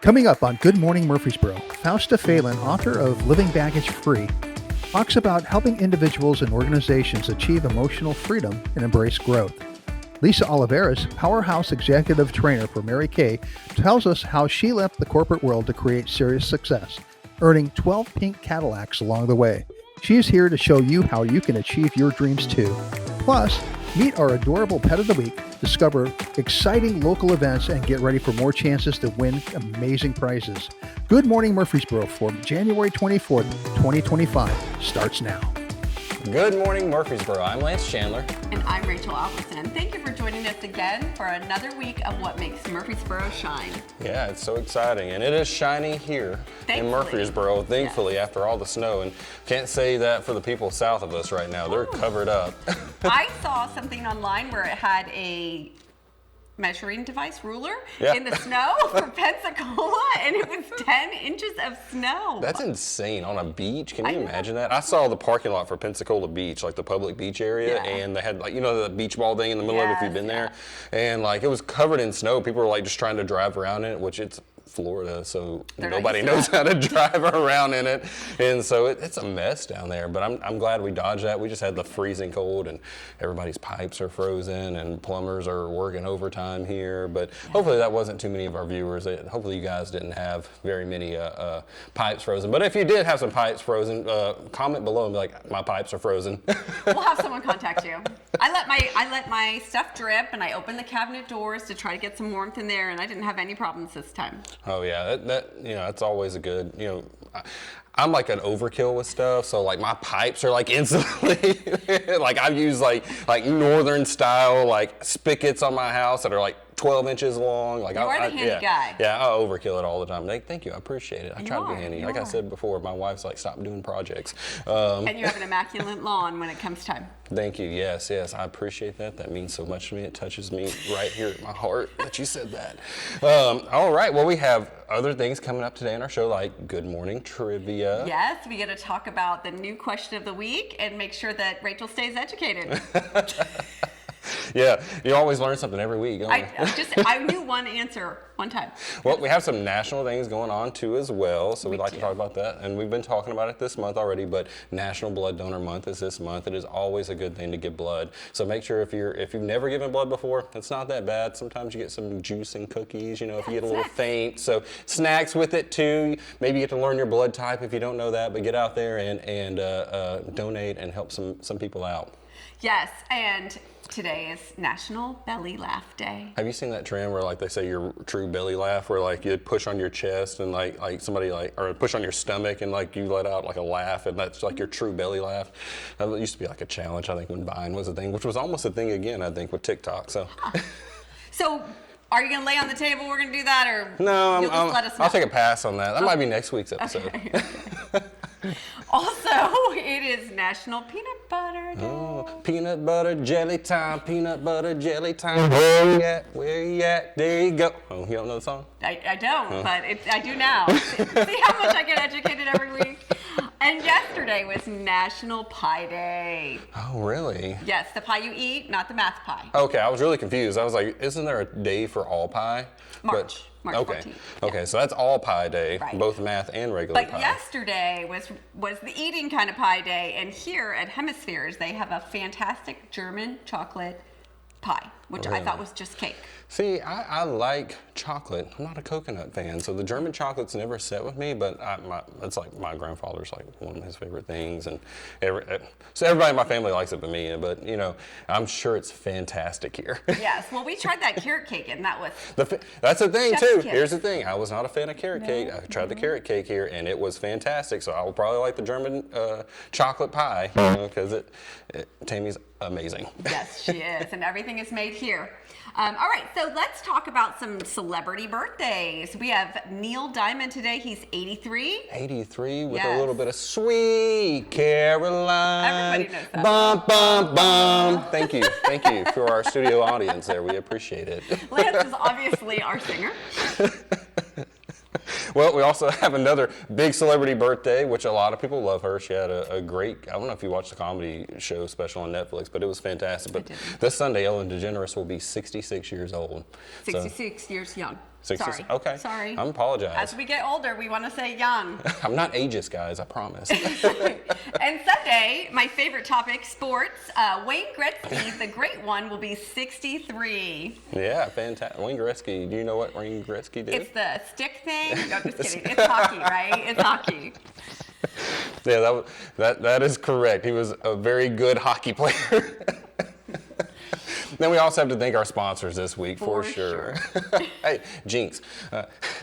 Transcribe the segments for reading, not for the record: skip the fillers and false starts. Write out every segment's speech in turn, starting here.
Coming up on Good Morning Murfreesboro, Fausta Phelan, author of Living Baggage Free, talks about helping individuals and organizations achieve emotional freedom and embrace growth. Lisa Olivares, powerhouse executive trainer for MaryKay, tells us how she left the corporate world to create serious success, earning 12 pink Cadillacs along the way. She is here to show you how you can achieve your dreams too. Plus, meet our adorable Pet of the Week, discover exciting local events, and get ready for more chances to win amazing prizes. Good Morning Murfreesboro for January 24th, 2025 starts now. Good morning, Murfreesboro. I'm Lance Chandler. And I'm Rachel Alverson. Thank you for joining us again for another week of what makes Murfreesboro shine. Yeah, it's so exciting. And it is shiny here in Murfreesboro, thankfully, after all the snow. And can't say that for the people south of us right now. They're covered up. I saw something online where it had a measuring device ruler in the snow for Pensacola, and it was 10 inches of snow. That's insane on a beach. Can you imagine that? I saw the parking lot for Pensacola Beach, like the public beach area, and they had, like, you know, the beach ball thing in the middle of it if you've been there, and like it was covered in snow. People were like just trying to drive around in it, which it's Florida, so nobody knows how to drive around in it, and so it's a mess down there. But I'm glad we dodged that. We just had the freezing cold, and everybody's pipes are frozen, and plumbers are working overtime here. But hopefully that wasn't too many of our viewers. Hopefully you guys didn't have very many pipes frozen. But if you did have some pipes frozen, comment below and be like, my pipes are frozen. We'll have someone contact you. I let my stuff drip, and I opened the cabinet doors to try to get some warmth in there, and I didn't have any problems this time. Oh yeah, that you know, that's always a good, you know, I'm like an overkill with stuff, so like my pipes are like instantly, like I use like northern style like spigots on my house that are like 12 inches long. Like you are the handy guy. Yeah, I overkill it all the time. Thank you, I appreciate it. I try to be handy. Like I said before, my wife's like, stop doing projects. And you have an immaculate lawn when it comes time. Thank you. Yes, I appreciate that. That means so much to me. It touches me right here at my heart that you said that. All right, well, we have other things coming up today in our show, like Good Morning Trivia. Yes, we get to talk about the new question of the week and make sure that Rachel stays educated. Yeah, you always learn something every week. I knew one answer one time. Well, we have some national things going on too as well, so we'd like to talk about that. And we've been talking about it this month already, but National Blood Donor Month is this month. It is always a good thing to give blood. So make sure if you've never given blood before, it's not that bad. Sometimes you get some juice and cookies, you know, if you get a little faint. So snacks with it too. Maybe you get to learn your blood type if you don't know that, but get out there and donate and help some people out. Yes, and today is National Belly Laugh Day. Have you seen that trend where like they say your true belly laugh, where like you push on your chest and like somebody or push on your stomach and like you let out like a laugh, and that's like your true belly laugh? That used to be like a challenge, I think, when Vine was a thing, which was almost a thing again, I think, with TikTok. So. So are you gonna lay on the table? We're gonna do that, or no? You'll just let us know? I'll take a pass on that. That might be next week's episode. Okay. Also, it is National Peanut Butter Day. Oh, peanut butter jelly time, peanut butter jelly time. Where you at? There you go. Oh, you don't know the song? I don't, but I do now. See how much I get educated every week? And yesterday was National Pie Day. Oh, really? Yes, the pie you eat, not the math pie. Okay, I was really confused. I was like, isn't there a day for all pie? March 14th. Okay, so that's all pie day, both math and regular pie. But yesterday was the eating kind of pie day, and here at Hemispheres, they have a fantastic German chocolate pie, which I thought was just cake. See, I like chocolate. I'm not a coconut fan, so the German chocolate's never set with me, but it's like my grandfather's like one of his favorite things, and so everybody in my family likes it but me, but you know, I'm sure it's fantastic here. Yes, well, we tried that carrot cake, and that was... That's the thing, too. Here's the thing. I was not a fan of carrot cake. I tried the carrot cake here, and it was fantastic, so I will probably like the German chocolate pie, because Tammy's amazing. Yes, she is, and everything is made here. All right, so let's talk about some celebrity birthdays. We have Neil Diamond today. He's 83. 83 with a little bit of Sweet Caroline. Everybody knows that. Bum, bum, bum. Thank you for our studio audience there. We appreciate it. Lance is obviously our singer. Well, we also have another big celebrity birthday, which a lot of people love her. She had a great, I don't know if you watched the comedy show special on Netflix, but it was fantastic. But this Sunday, Ellen DeGeneres will be 66 years old. 66 years young. Sorry. Okay. Sorry. I apologize. As we get older, we want to say young. I'm not ageist, guys. I promise. And Sunday, my favorite topic, sports. Wayne Gretzky, the great one, will be 63. Yeah, fantastic. Wayne Gretzky. Do you know what Wayne Gretzky did? It's the stick thing. No, just kidding. It's hockey, right? It's hockey. Yeah, that is correct. He was a very good hockey player. Then we also have to thank our sponsors this week for sure. Hey, Jinx.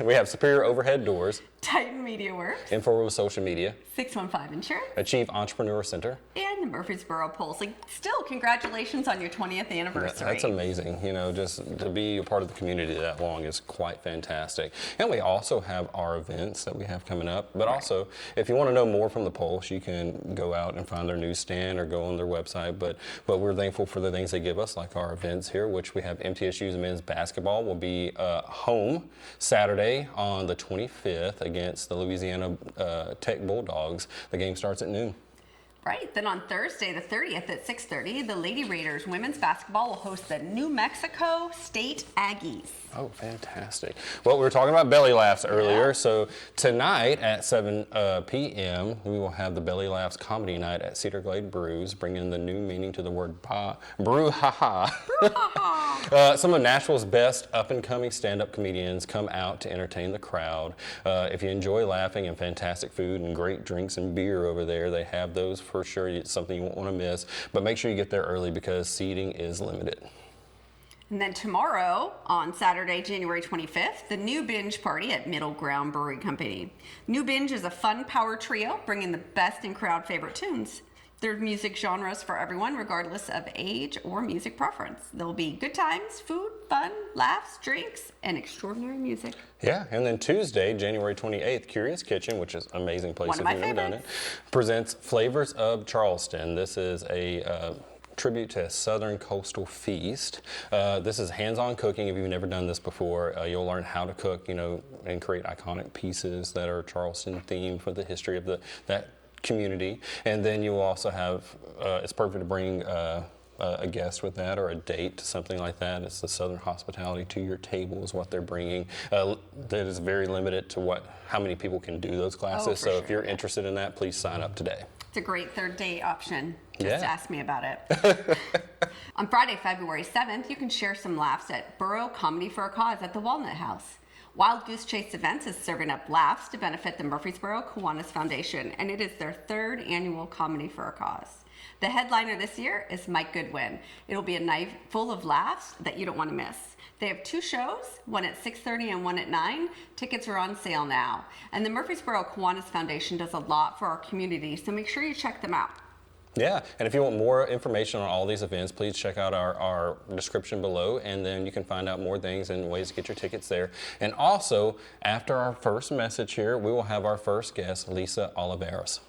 We have Superior Overhead Doors, Titan Media Works, Info with Social Media, 615 Insurance, Achieve Entrepreneur Center, and the Murfreesboro Pulse. Still, congratulations on your 20th anniversary. That's amazing. You know, just to be a part of the community that long is quite fantastic. And we also have our events that we have coming up. But also, if you want to know more from the Pulse, you can go out and find their newsstand or go on their website. But we're thankful for the things they give us, like our events here, which we have MTSU's men's basketball will be home Saturday on the 25th against the Louisiana Tech Bulldogs. The game starts at noon. Right. Then on Thursday, the 30th at 6:30, the Lady Raiders women's basketball will host the New Mexico State Aggies. Oh, fantastic. Well, we were talking about belly laughs earlier. Yeah. So tonight at 7 p.m., we will have the Belly Laughs Comedy Night at Cedar Glade Brews, bringing the new meaning to the word brew ha-ha. Some of Nashville's best up-and-coming stand-up comedians come out to entertain the crowd. If you enjoy laughing and fantastic food and great drinks and beer over there, they have those for sure. It's something you won't want to miss. But make sure you get there early because seating is limited. And then tomorrow, on Saturday, January 25th, the New Binge party at Middle Ground Brewing Company. New Binge is a fun power trio bringing the best and crowd favorite tunes. There are music genres for everyone, regardless of age or music preference. There will be good times, food, fun, laughs, drinks, and extraordinary music. Yeah, and then Tuesday, January 28th, Curios Kitchen, which is an amazing place if you've never done it, presents Flavors of Charleston. This is a tribute to a Southern coastal feast. This is hands-on cooking. If you've never done this before, you'll learn how to cook, and create iconic pieces that are Charleston themed for the history of that community. And then you will also have, it's perfect to bring a guest with that or a date to something like that. It's the Southern hospitality to your table is what they're bringing. That is very limited to how many people can do those classes. So if you're interested in that, please sign up today. It's a great third date option. Just ask me about it. On Friday, February 7th, you can share some laughs at Borough Comedy for a Cause at the Walnut House. Wild Goose Chase Events is serving up laughs to benefit the Murfreesboro Kiwanis Foundation, and it is their third annual Comedy for a Cause. The headliner this year is Mike Goodwin. It'll be a night full of laughs that you don't want to miss. They have two shows, one at 6:30 and one at 9. Tickets are on sale now. And the Murfreesboro Kiwanis Foundation does a lot for our community, so make sure you check them out. Yeah, and if you want more information on all these events, please check out our description below, and then you can find out more things and ways to get your tickets there. And also, after our first message here, we will have our first guest, Lisa Olivares.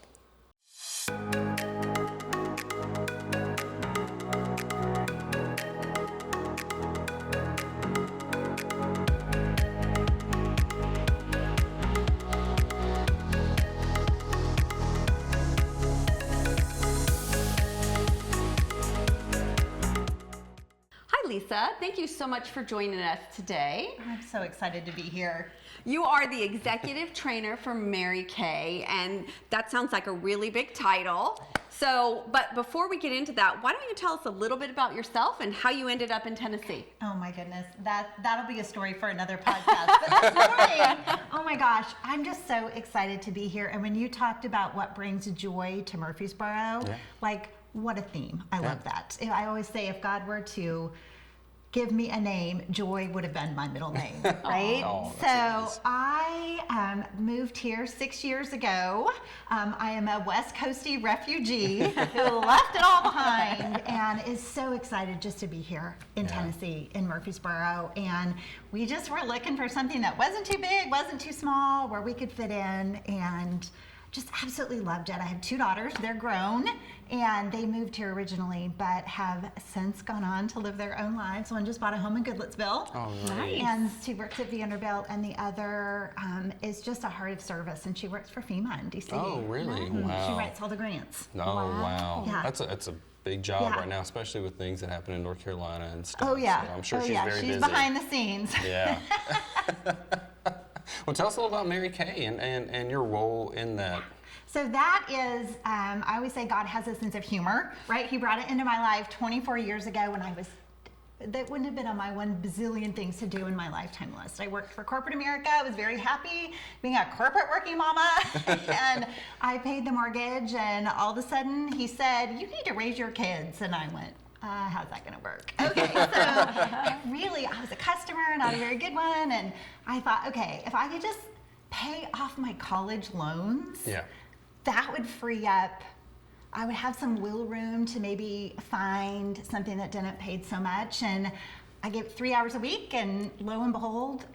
Lisa, thank you so much for joining us today. I'm so excited to be here. You are the executive trainer for MaryKay, and that sounds like a really big title. But before we get into that, why don't you tell us a little bit about yourself and how you ended up in Tennessee? Oh my goodness, that'll be a story for another podcast. But this morning, oh my gosh, I'm just so excited to be here. And when you talked about what brings joy to Murfreesboro, what a theme. I love that. I always say if God were to give me a name, Joy would have been my middle name, right? So nice. I moved here 6 years ago. I am a West Coastie refugee who left it all behind and is so excited just to be here in Tennessee, in Murfreesboro. And we just were looking for something that wasn't too big, wasn't too small, where we could fit in, and just absolutely loved it. I have two daughters. They're grown, and they moved here originally, but have since gone on to live their own lives. One just bought a home in Goodlettsville. Oh, nice. And she works at Vanderbilt, and the other is just a heart of service, and she works for FEMA in DC. Oh, really? Mm-hmm. Wow. She writes all the grants. Oh, wow. Yeah. That's a big job right now, especially with things that happen in North Carolina and stuff. Oh yeah. So I'm sure she's very busy. She's behind the scenes. Yeah. Well, tell us a little about MaryKay and your role in that. So that is, I always say God has a sense of humor, right? He brought it into my life 24 years ago when that wouldn't have been on my 1 bazillion things to do in my lifetime list. I worked for corporate America. I was very happy being a corporate working mama. And I paid the mortgage, and all of a sudden he said, you need to raise your kids. And I went, how's that gonna work? Okay, so I was a customer, not a very good one. And I thought, okay, if I could just pay off my college loans, that would free up, I would have some wiggle room to maybe find something that didn't pay so much. And I gave it 3 hours a week, and lo and behold,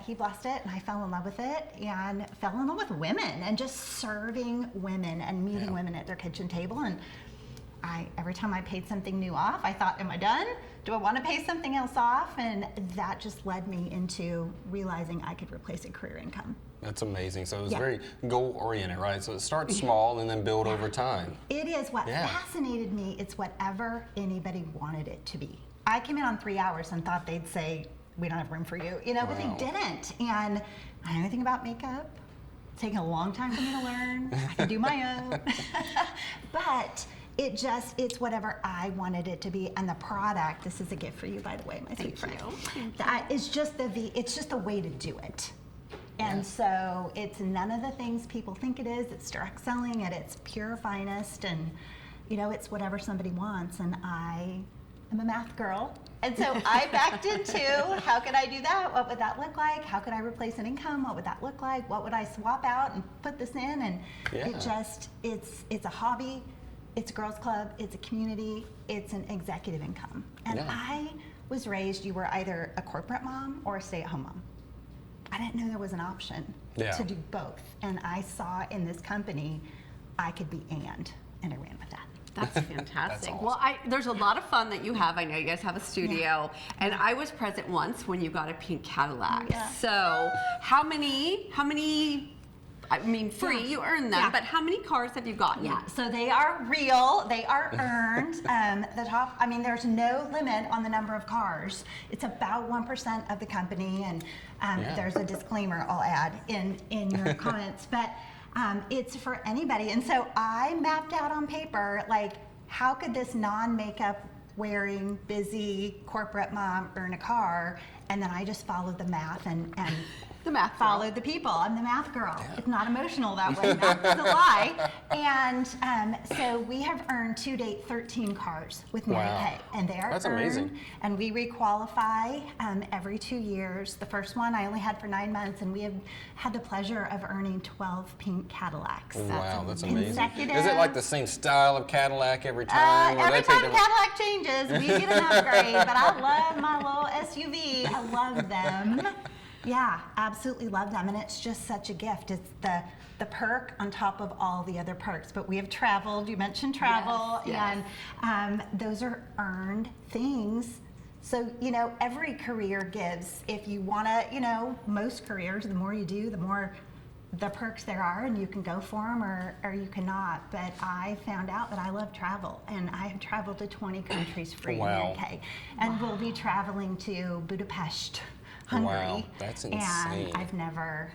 he blessed it, and I fell in love with it, and fell in love with women and just serving women and meeting women at their kitchen table. And every time I paid something new off, I thought, am I done? Do I want to pay something else off? And that just led me into realizing I could replace a career income. That's amazing. So it was very goal-oriented, right? So it starts small and then build over time. It is. What fascinated me, it's whatever anybody wanted it to be. I came in on 3 hours and thought they'd say, we don't have room for you, but they didn't. And I don't know anything about makeup. It's taken a long time for me to learn. I can do my own. But it's whatever I wanted it to be. And the product, this is a gift for you, by the way, my sweet friend. That is just it's just the way to do it. And so it's none of the things people think it is. It's direct selling at its pure finest, and it's whatever somebody wants. And I am a math girl, and so I backed into, how could I do that? What would that look like? How could I replace an income? What would that look like? What would I swap out and put this in? And it's a hobby, it's a girls club, it's a community, it's an executive income. And I was raised, you were either a corporate mom or a stay-at-home mom. I didn't know there was an option to do both. And I saw in this company, I could be and I ran with that. That's fantastic. That's awesome. Well, there's a lot of fun that you have. I know you guys have a studio, and I was present once when you got a pink Cadillac. So how many, I mean, free, you earn them, but how many cars have you gotten? So they are real, they are earned. There's no limit on the number of cars. It's about 1% of the company, and there's a disclaimer I'll add in your comments, but it's for anybody. And so I mapped out on paper, like, how could this non-makeup wearing, busy corporate mom earn a car? And then I just followed the math and the math followed the people. I'm the math girl. It's not emotional that way. Math is a lie. And so we have earned to date 13 cars with MaryKay, and they are That's earned, amazing. And we requalify every 2 years. The first one I only had for 9 months, and we have had the pleasure of earning 12 pink Cadillacs. Wow, that's amazing. Consecutive. Is it like the same style of Cadillac every time? Every time Cadillac changes, we get an upgrade. But I love my little SUV. I love them. Yeah, absolutely love them, and it's just such a gift. It's the perk on top of all the other perks. But we have traveled. You mentioned travel, and those are earned things. So every career gives. If you want to, most careers, the more you do, the more the perks there are, and you can go for them or you cannot. But I found out that I love travel, and I have traveled to 20 countries free in MaryKay, and we'll be traveling to Budapest, Hungary. Wow, that's insane. And I've never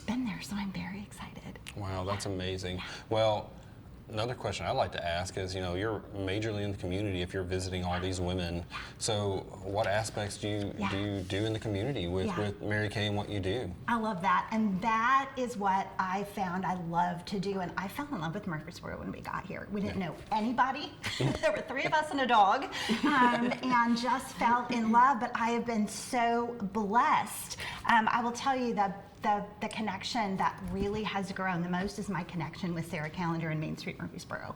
been there, so I'm very excited. Wow, that's amazing. Well, another question I'd like to ask is, you're majorly in the community if you're visiting all these women. So what aspects do you do in the community with MaryKay and what you do? I love that. And that is what I found I love to do. And I fell in love with Murfreesboro when we got here. We didn't know anybody. There were 3 of us and a dog, and just fell in love. But I have been so blessed. I will tell you that the connection that really has grown the most is my connection with Sarah Callender in Main Street, Murfreesboro.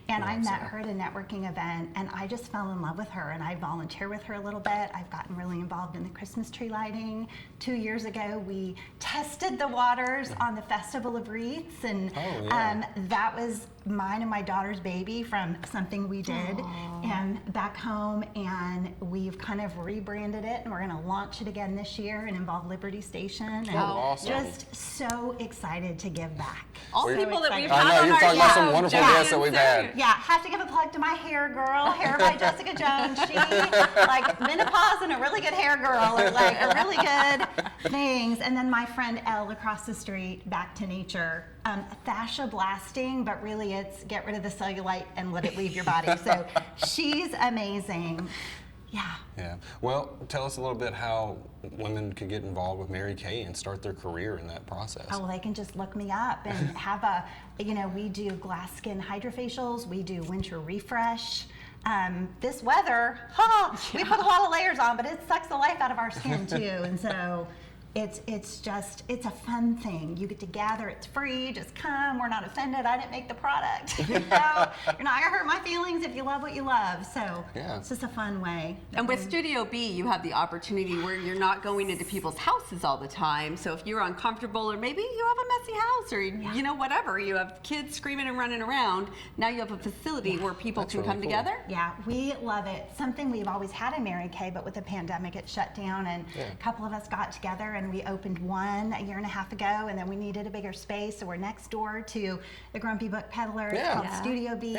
And I met her at a networking event, and I just fell in love with her, and I volunteer with her a little bit. I've gotten really involved in the Christmas tree lighting. 2 years ago, we tested the waters on the Festival of Wreaths, and that was mine and my daughter's baby from something we did and back home, and we've kind of rebranded it, and we're going to launch it again this year and involve Liberty Station. And awesome. Just so excited to give back. All So people that we've excited. I had know, on you're our talking about show, some wonderful Jackie guests that and we've Sarah. had. Yeah, have to give a plug to my hair girl, Hair by Jessica Jones. She, like, menopause and a really good hair girl are like are really good things. And then my friend Elle across the street, Back to Nature, fascia blasting, but really it's get rid of the cellulite and let it leave your body. So she's amazing. Yeah. Yeah. Well, tell us a little bit how women could get involved with MaryKay and start their career in that process. Oh, well, they can just look me up and have a, we do glass skin hydrofacials, we do winter refresh. This weather, we put a lot of layers on, but it sucks the life out of our skin too. And so it's a fun thing. You get to gather, it's free, just come, we're not offended, I didn't make the product. You're not gonna hurt my feelings if you love what you love. So it's just a fun way. And with Studio B, you have the opportunity where you're not going into people's houses all the time. So if you're uncomfortable, or maybe you have a messy house, or whatever, you have kids screaming and running around, now you have a facility where people can come together. Yeah, we love it. Something we've always had in MaryKay, but with the pandemic it shut down, and a couple of us got together and we opened one a year and a half ago, and then we needed a bigger space, so we're next door to the Grumpy Book Peddler. It's called Studio B,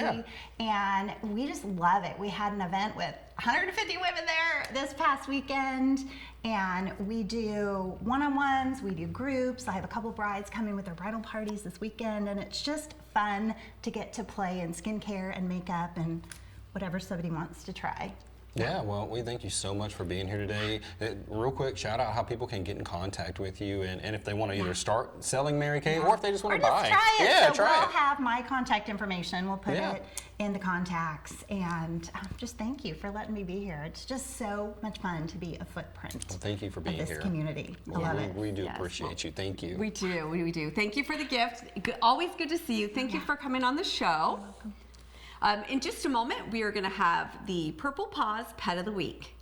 and we just love it. We had an event with 150 women there this past weekend, and we do one-on-ones, we do groups. I have a couple brides coming with their bridal parties this weekend, and it's just fun to get to play in skincare and makeup and whatever somebody wants to try. Yeah, well, we thank you so much for being here today. Real quick, shout out how people can get in contact with you, and if they want to either start selling MaryKay or if they just want to buy. Try it. Yeah, so try we'll it. have my contact information. We'll put it in the contacts, and just thank you for letting me be here. It's just so much fun to be a footprint. Well, thank you for being of this here. Community. I love it. We do appreciate you. Thank you. We do. Thank you for the gift. Always good to see you. Thank you for coming on the show. In just a moment, we are going to have the Purple Paws Pet of the Week.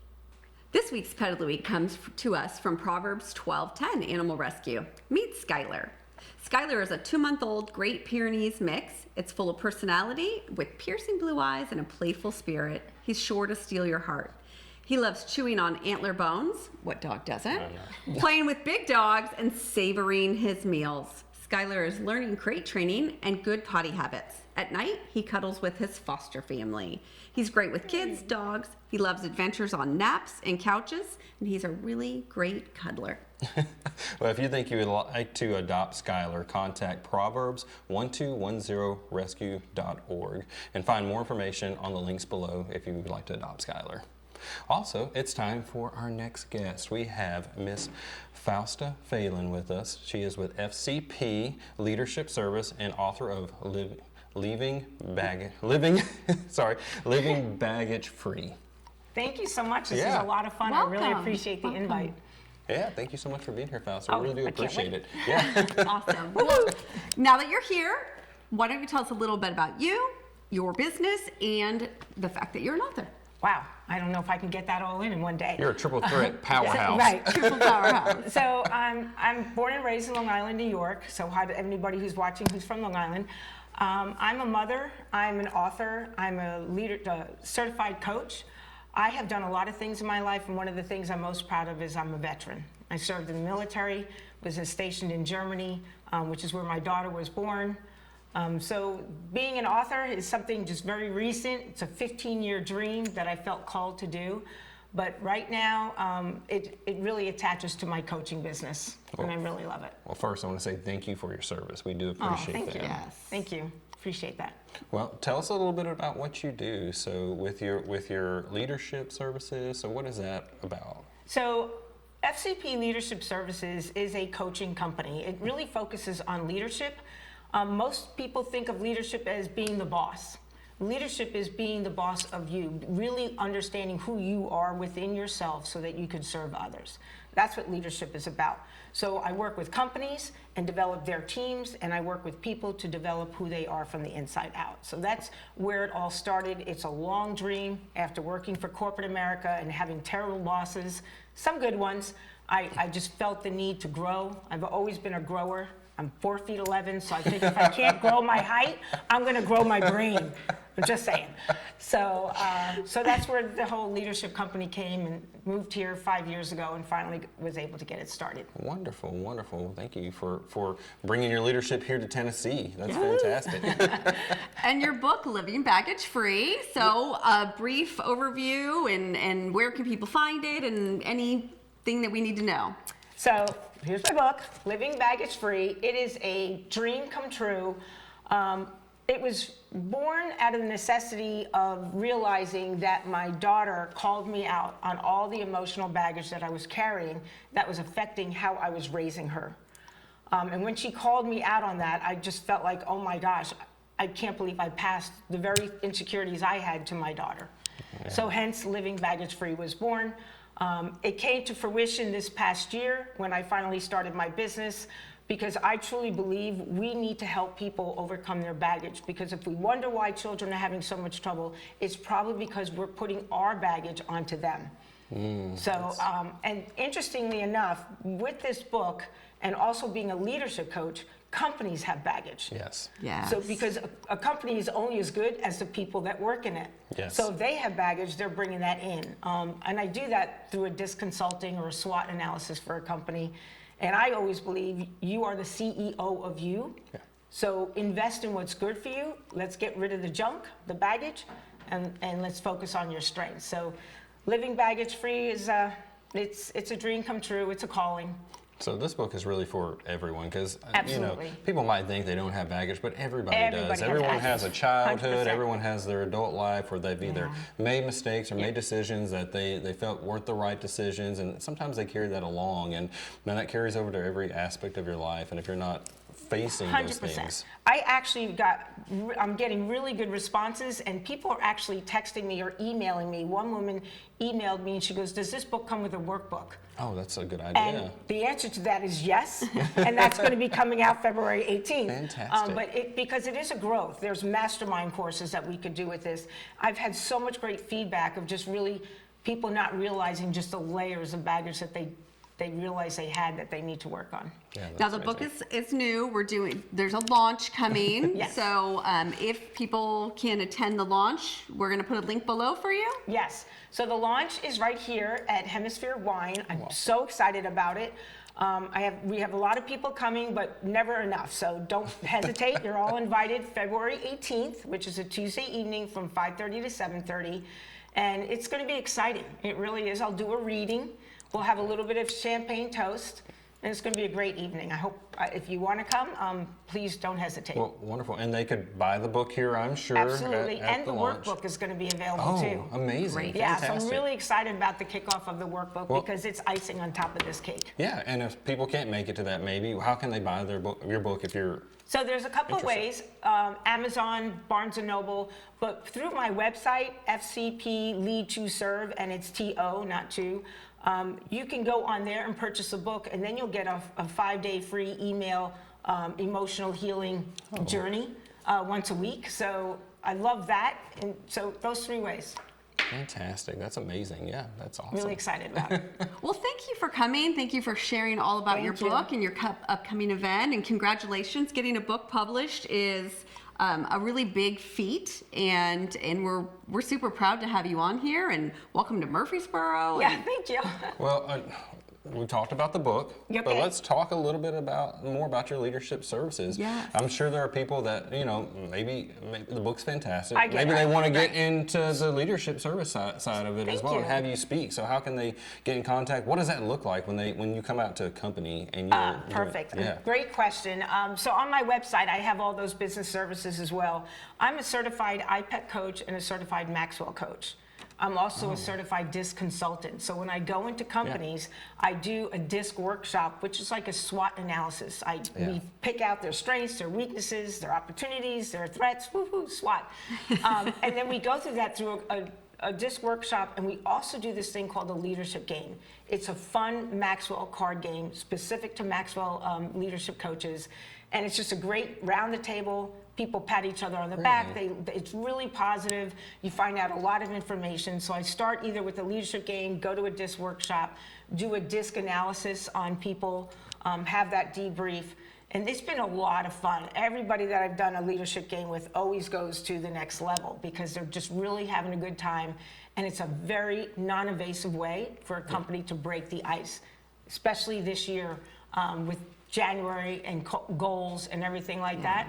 This week's Pet of the Week comes to us from Proverbs 12:10, Animal Rescue. Meet Skylar. Skylar is a 2-month-old Great Pyrenees mix. It's full of personality with piercing blue eyes and a playful spirit. He's sure to steal your heart. He loves chewing on antler bones. What dog doesn't? Playing with big dogs and savoring his meals. Skylar is learning crate training and good potty habits. At night, he cuddles with his foster family. He's great with kids, dogs. He loves adventures on naps and couches, and he's a really great cuddler. Well, if you think you would like to adopt Skylar, contact Proverbs1210rescue.org and find more information on the links below if you would like to adopt Skylar. Also, it's time for our next guest. We have Miss Fausta Phelan with us. She is with FCP Leadership Service and author of Living Baggage Free. Thank you so much. This is a lot of fun. Welcome. I really appreciate the invite. Yeah, thank you so much for being here, Fausta. We really do I can't appreciate wait. it. Yeah. Awesome. Well, now that you're here, why don't you tell us a little bit about you, your business, and the fact that you're an author? Wow, I don't know if I can get that all in one day. You're a triple threat powerhouse. Right. Triple powerhouse. So I'm born and raised in Long Island, New York. So hi to anybody who's watching who's from Long Island. I'm a mother. I'm an author. I'm a leader, certified coach. I have done a lot of things in my life, and one of the things I'm most proud of is I'm a veteran. I served in the military, was stationed in Germany, which is where my daughter was born. So being an author is something just very recent. It's a 15-year dream that I felt called to do. But right now, it really attaches to my coaching business, and I really love it. Well, first, I want to say thank you for your service. We do appreciate thank that. you. Thank you. Appreciate that. Well, tell us a little bit about what you do. So with your leadership services, so what is that about? So FCP Leadership Services is a coaching company. It really focuses on leadership. Most people think of leadership as being the boss. Leadership is being the boss of you, really understanding who you are within yourself so that you can serve others. That's what leadership is about. So I work with companies and develop their teams, and I work with people to develop who they are from the inside out. So that's where it all started. It's a long dream. After working for corporate America and having terrible bosses, some good ones, I just felt the need to grow. I've always been a grower. I'm 4'11", so I think if I can't grow my height, I'm gonna grow my brain. I'm just saying. So that's where the whole leadership company came, and moved here 5 years ago and finally was able to get it started. Wonderful, wonderful. Thank you for bringing your leadership here to Tennessee. That's fantastic. And your book, Living Baggage Free. So a brief overview and where can people find it and anything that we need to know. So here's my book, Living Baggage Free. It is a dream come true. It was born out of the necessity of realizing that my daughter called me out on all the emotional baggage that I was carrying that was affecting how I was raising her. And when she called me out on that, I just felt like, oh my gosh, I can't believe I passed the very insecurities I had to my daughter. Yeah. So hence, Living Baggage Free was born. It came to fruition this past year when I finally started my business, because I truly believe we need to help people overcome their baggage. Because if we wonder why children are having so much trouble, it's probably because we're putting our baggage onto them. And interestingly enough, with this book and also being a leadership coach, companies have baggage. Yes. Yes. So because a company is only as good as the people that work in it. Yes. So if they have baggage, they're bringing that in. And I do that through a disc consulting or a SWOT analysis for a company. And I always believe you are the CEO of you. Yeah. So invest in what's good for you. Let's get rid of the junk, the baggage, and let's focus on your strengths. So living baggage free is it's a dream come true. It's a calling. So this book is really for everyone, because people might think they don't have baggage, but everybody does. Everyone has a childhood. 100%. Everyone has their adult life where they've either made mistakes or made decisions that they felt weren't the right decisions, and sometimes they carry that along, and that carries over to every aspect of your life. And if you're not facing 100%. Those things. I'm getting really good responses, and people are actually texting me or emailing me. One woman emailed me and she goes, "Does this book come with a workbook?" Oh, that's a good idea. And the answer to that is yes, and that's going to be coming out February 18th. Fantastic. Because it is a growth. There's mastermind courses that we could do with this. I've had so much great feedback of just really people not realizing just the layers of baggage that they realize they had that they need to work on. Yeah, now the book is new. There's a launch coming. Yes. So if people can attend the launch, we're going to put a link below for you. Yes. So the launch is right here at Hemisphere Wine. I'm so excited about it. We have a lot of people coming, but never enough. So don't hesitate. You're all invited February 18th, which is a Tuesday evening from 5:30 to 7:30. And it's going to be exciting. It really is. I'll do a reading. We'll have a little bit of champagne toast, and it's going to be a great evening. I hope if you want to come, please don't hesitate. Well, wonderful. And they could buy the book here, I'm sure. Absolutely. At the launch. workbook is going to be available too. Oh, amazing. Great. Yeah, Fantastic. so I'm really excited about the kickoff of the workbook because it's icing on top of this cake. Yeah, and if people can't make it to that, maybe, how can they buy your book if you're So there's a couple of ways, Amazon, Barnes & Noble, but through my website, FCP Lead to Serve, and it's TO, not to. You can go on there and purchase a book, and then you'll get a 5-day free email emotional healing journey once a week. So I love that. And so those 3 ways. Fantastic. That's amazing. Yeah, that's awesome. Really excited about it. Well, thank you for coming. Thank you for sharing all about your book and your upcoming event. And congratulations. Getting a book published is a really big feat, and we're super proud to have you on here, and welcome to Murfreesboro. Yeah, thank you. Well, we talked about the book, but let's talk a little bit more about your leadership services. Yes. I'm sure there are people that, maybe the book's fantastic. I get maybe it. they want to get into the leadership service side of it as well, and have you speak. So how can they get in contact? What does that look like when you come out to a company and you're Perfect. Yeah. Great question. So on my website, I have all those business services as well. I'm a certified IPEC coach and a certified Maxwell coach. I'm also a certified DISC consultant. So when I go into companies, I do a DISC workshop, which is like a SWOT analysis. We pick out their strengths, their weaknesses, their opportunities, their threats, SWOT. And then we go through that through a DISC workshop, and we also do this thing called a leadership game. It's a fun Maxwell card game specific to Maxwell leadership coaches. And it's just a great round the table. People pat each other on the back. It's really positive. You find out a lot of information. So I start either with a leadership game, go to a DISC workshop, do a DISC analysis on people, have that debrief. And it's been a lot of fun. Everybody that I've done a leadership game with always goes to the next level because they're just really having a good time. And it's a very non-invasive way for a company to break the ice, especially this year with January and goals and everything like that.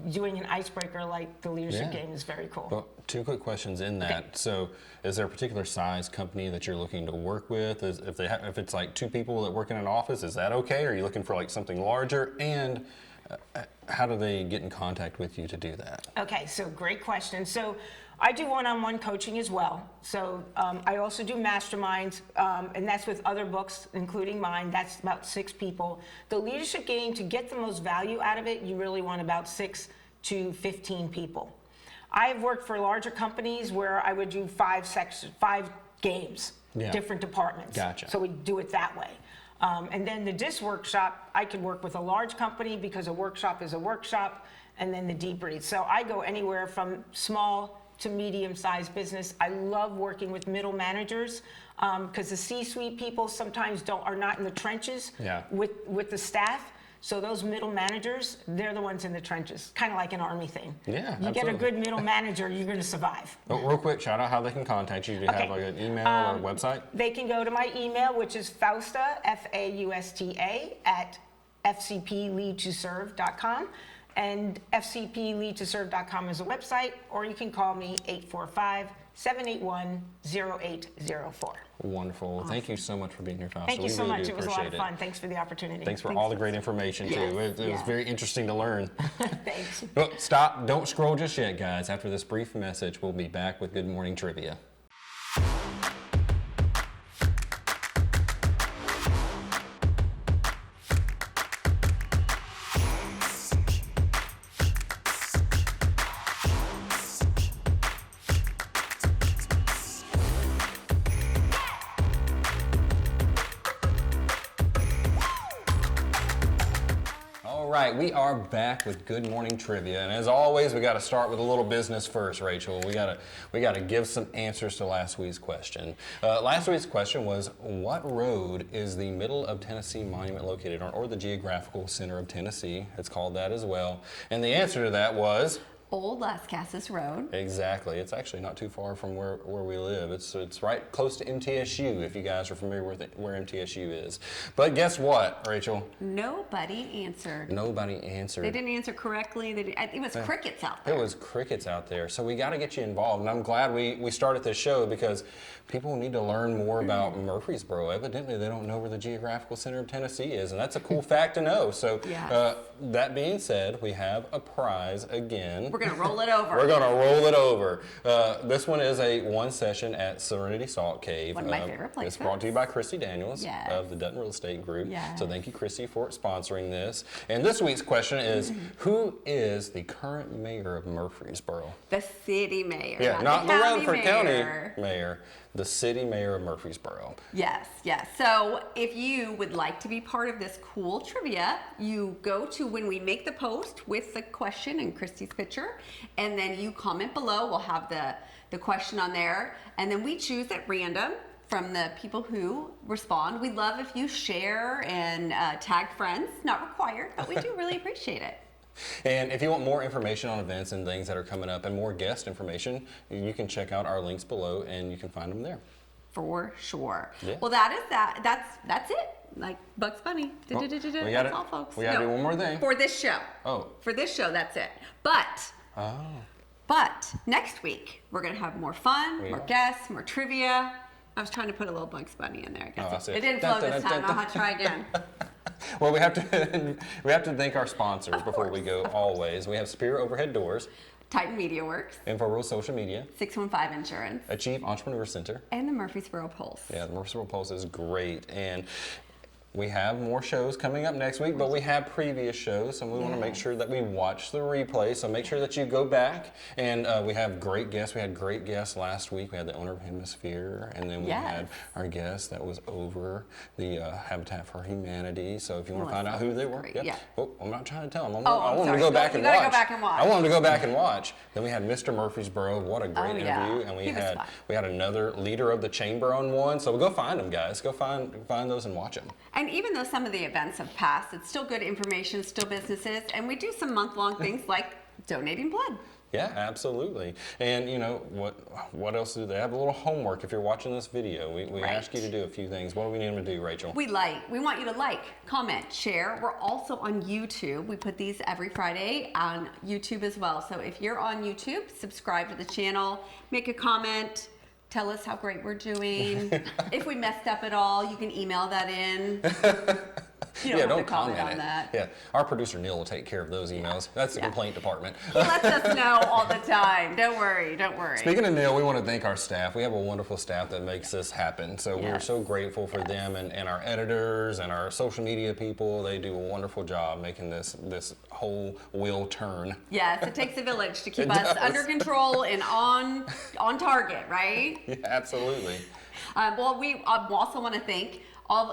Doing an icebreaker like the leadership game is very cool. Well, two quick questions in that. Okay. So, is there a particular size company that you're looking to work with? If it's like 2 people that work in an office, is that okay? Or are you looking for like something larger? And how do they get in contact with you to do that? Okay, so great question. So, I do one-on-one coaching as well. So I also do masterminds, and that's with other books, including mine. That's about 6 people. The leadership game, to get the most value out of it, you really want about 6 to 15 people. I've worked for larger companies where I would do 5 games, different departments. Gotcha. So we do it that way. And then the DIS workshop, I could work with a large company because a workshop is a workshop, and then the debrief. So I go anywhere from small to medium-sized business. I love working with middle managers because the C-suite people sometimes are not in the trenches with the staff. So those middle managers, they're the ones in the trenches, kind of like an army thing. Yeah, you get a good middle manager, you're going to survive. Oh, real quick, shout out how they can contact you. Do you have like an email or a website? They can go to my email, which is Fausta, F-A-U-S-T-A, at fcpleadtoserve.com. And fcpleadtoserve.com is a website, or you can call me 845-781-0804. Wonderful. Awesome. Thank you so much for being here, Fausta. Thank you so much. It was a lot of fun. Thanks for the opportunity. Thanks for all the great information, too. It was very interesting to learn. Thanks. Well, stop. Don't scroll just yet, guys. After this brief message, we'll be back with Good Morning Trivia. We are back with Good Morning Trivia, and as always, we got to start with a little business first, Rachel. We got to give some answers to last week's question. Last week's question was, what road is the Middle of Tennessee Monument located on, or the geographical center of Tennessee? It's called that as well. And the answer to that was Old Las Casas Road. Exactly. It's actually not too far from where we live. It's right close to MTSU, if you guys are familiar with where MTSU is. But guess what, Rachel? Nobody answered. Nobody answered. They didn't answer correctly. It was crickets out there. It was crickets out there. So we got to get you involved. And I'm glad we started this show because people need to learn more about Murfreesboro. Evidently, they don't know where the geographical center of Tennessee is. And that's a cool fact to know. So that being said, we have a prize again. We're going to roll it over. We're going to roll it over. This one is a one session at Serenity Salt Cave. One of my favorite places. It's brought to you by Christy Daniels of the Dutton Real Estate Group. Yes. So thank you, Christy, for sponsoring this. And this week's question is, who is the current mayor of Murfreesboro? The city mayor. Yeah, not the Rutherford County mayor. The city mayor of Murfreesboro. Yes, yes. So if you would like to be part of this cool trivia, you go to when we make the post with the question and Christy's picture, and then you comment below. We'll have the question on there, and then we choose at random from the people who respond. We love if you share and tag friends. Not required, but we do really appreciate it. And if you want more information on events and things that are coming up and more guest information, you can check out our links below and you can find them there. For sure. Yeah. Well, that's it. Like Bugs Bunny. That's all, folks. We gotta do one more thing. For this show. Oh. For this show, that's it. But next week, we're going to have more fun, more guests, more trivia. I was trying to put a little Bugs Bunny in there. I guess it didn't flow this time. I'll have to try again. Well, we have to thank our sponsors before we go. Always, we have Superior Overhead Doors, Titan Media Works, InfoReal Social Media, 615 Insurance, Achieve Entrepreneur Center, and the Murfreesboro Pulse. Yeah, the Murfreesboro Pulse is great, and we have more shows coming up next week, but we have previous shows, and we want to make sure that we watch the replay. So make sure that you go back, and we have great guests. We had great guests last week. We had the owner of Hemisphere, and then we had our guest that was over the Habitat for Humanity. So if you want to find out who they were, oh, I'm not trying to tell them. I want them to go back and watch. I want them to go back and watch. Then we had Mr. Murfreesboro. What a great interview, and we had another leader of the chamber on one. So go find them, guys. Go find those and watch them. And And even though some of the events have passed, it's still good information, still businesses, and we do some month-long things like donating blood. Yeah, absolutely. And you know, what else do they have? A little homework if you're watching this video. We Right. ask you to do a few things. What do we need them to do, Rachel? We want you to like, comment, share. We're also on YouTube. We put these every Friday on YouTube as well. So if you're on YouTube, subscribe to the channel, make a comment, tell us how great we're doing. If we messed up at all, you can email that in. You don't have to comment on that. Yeah, our producer Neil will take care of those emails. That's the complaint department. He lets us know all the time. Don't worry, don't worry. Speaking of Neil, we want to thank our staff. We have a wonderful staff that makes this happen. So we're Yes. so grateful for them and our editors and our social media people. They do a wonderful job making this whole wheel turn. Yes, it takes a village to keep It us does. under control and on target, right? Yeah, absolutely. Well, we also want to thank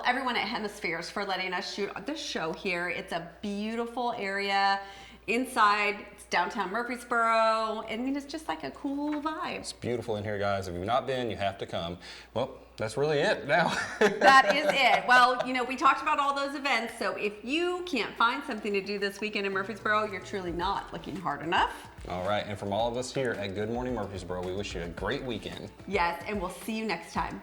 everyone at Hemispheres for letting us shoot this show here. It's a beautiful area inside. It's downtown Murfreesboro. I mean, it's just like a cool vibe. It's beautiful in here, guys. If you've not been, you have to come. Well, that's really it now. That is it. Well, you know, we talked about all those events, so if you can't find something to do this weekend in Murfreesboro, you're truly not looking hard enough. All right, and from all of us here at Good Morning Murfreesboro, we wish you a great weekend. Yes, and we'll see you next time.